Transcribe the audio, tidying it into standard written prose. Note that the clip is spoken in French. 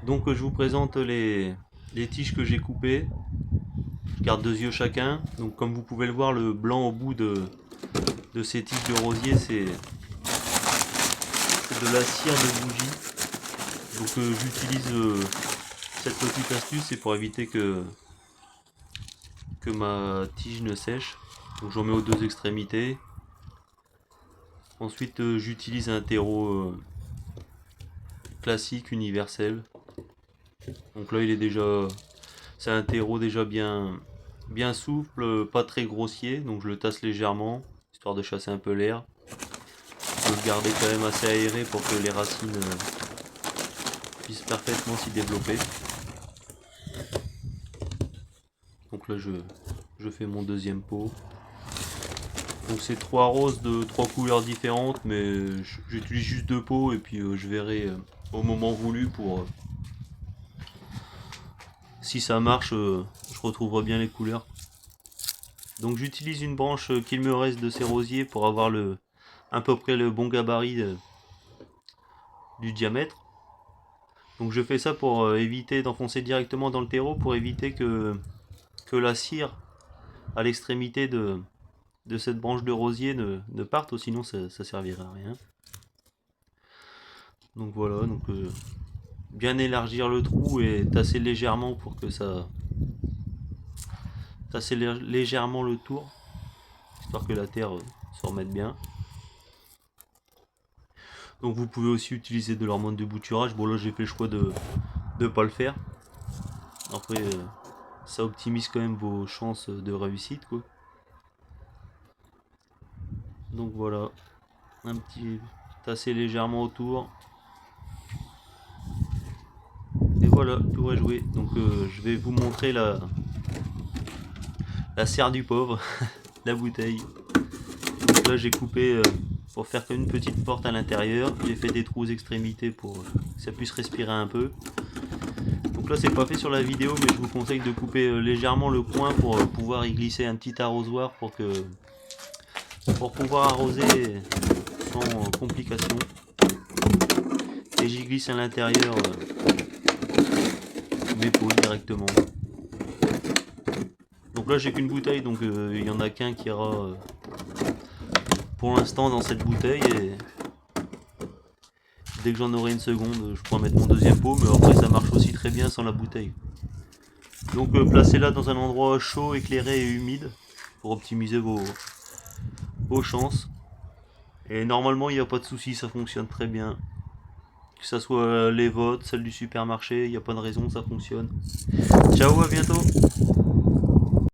Donc je vous présente les tiges que j'ai coupées. Je garde 2 yeux chacun. Donc comme vous pouvez le voir, le blanc au bout de ces tiges de rosier, c'est de la cire de bougie. Donc j'utilise cette petite astuce, c'est pour éviter que ma tige ne sèche. Donc j'en mets aux 2 extrémités. Ensuite j'utilise un terreau classique, universel. Donc là il est déjà... C'est un terreau déjà bien souple, pas très grossier. Donc je le tasse légèrement, histoire de chasser un peu l'air. Je peux le garder quand même assez aéré pour que les racines puissent parfaitement s'y développer. Donc là je fais mon deuxième pot. Donc c'est 3 roses de 3 couleurs différentes, mais j'utilise juste 2 pots et puis je verrai au moment voulu pour si ça marche, je retrouverai bien les couleurs. Donc j'utilise une branche qu'il me reste de ces rosiers pour avoir à peu près le bon gabarit du diamètre. Donc je fais ça pour éviter d'enfoncer directement dans le terreau, pour éviter que la cire à l'extrémité de cette branche de rosier ne parte, sinon ça servirait à rien. Donc voilà, donc bien élargir le trou et tasser légèrement pour que ça... Tasser légèrement le tour, histoire que la terre se remette bien. Donc vous pouvez aussi utiliser de l'hormone de bouturage. Bon là j'ai fait le choix de ne pas le faire. Après ça optimise quand même vos chances de réussite quoi. Donc voilà, un petit tasser légèrement autour. Et voilà, tout est joué. Donc je vais vous montrer la serre du pauvre, la bouteille. Donc là j'ai coupé pour faire comme une petite porte à l'intérieur. J'ai fait des trous aux extrémités pour que ça puisse respirer un peu. Donc là c'est pas fait sur la vidéo, mais je vous conseille de couper légèrement le coin pour pouvoir y glisser un petit arrosoir pour pouvoir arroser sans complication. Et j'y glisse à l'intérieur mes pots directement. Donc là j'ai qu'une bouteille, donc il y en a qu'un qui ira pour l'instant dans cette bouteille, et dès que j'en aurai une seconde je pourrai mettre mon deuxième pot, mais après ça marche aussi très bien sans la bouteille. Donc placez-la dans un endroit chaud, éclairé et humide pour optimiser vos chances. Et normalement il n'y a pas de souci, ça fonctionne très bien. Que ça soit les vôtres, celles du supermarché, il n'y a pas de raison, ça fonctionne. Ciao, à bientôt.